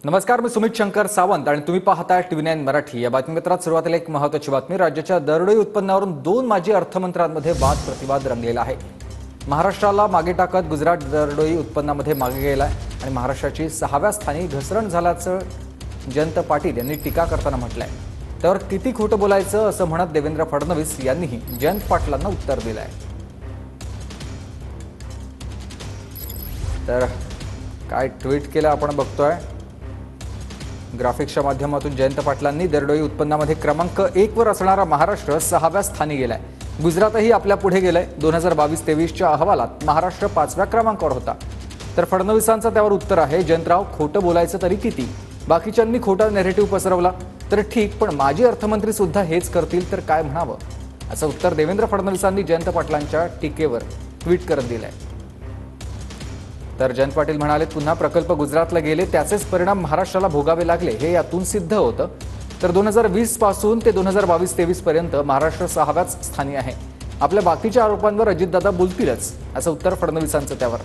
नमस्कार, मी सुमित शंकर सावंत आणि तुम्ही पाहताय TV9 मराठी। या बातमीपत्रात सुरुवातीला एक महत्त्वाची बातमी। राज्याच्या दरडोई उत्पन्नावरून दोन माजी अर्थमंत्र्यांमध्ये वाद प्रतिवाद रंगलेला आहे। महाराष्ट्राला मागे टाकत गुजरात दरडोई उत्पन्नामध्ये मागे गेलाय आणि महाराष्ट्राची 6व्या स्थानी घसरण झाल्याचं जयंत पाटील यांनी टीका करताना म्हटलंय। त्यावर किती खोटं बोलायचं असं म्हणत देवेंद्र फडणवीस यांनीही जयंत पाटलांना उत्तर दिलंय। तर काय ट्विट केलं आपण बघतोय। ग्राफिक्सच्या माध्यमातून जयंत पाटलांनी दरडोई उत्पन्नामध्ये क्रमांक 1 वर असणारा महाराष्ट्र 6व्या स्थानी गेलाय। गुजरातही आपल्या पुढे गेलंय। 2022-23च्या अहवालात महाराष्ट्र 5व्या क्रमांकावर होता। तर फडणवीसांचं त्यावर उत्तर आहे, जयंतराव खोटं बोलायचं तरी किती? बाकीच्यांनी खोटा नॅरेटिव्ह पसरवला तर ठीक, पण माजी अर्थमंत्री सुद्धा हेच करतील तर काय म्हणावं, असं उत्तर देवेंद्र फडणवीसांनी जयंत पाटलांच्या टीकेवर ट्विट करत दिलंय। तर जयंत पाटील म्हणाले, पुन्हा प्रकल्प गुजरातला गेले, त्याचेच परिणाम महाराष्ट्राला भोगावे लागले हे यातून सिद्ध होतं। तर 2020 पासून ते 2022-23 पर्यंत महाराष्ट्र 6व्याच स्थानी आहे। आपल्या बाकीच्या आरोपांवर अजितदादा बोलतीलच, असं उत्तर फडणवीसांचं त्यावर।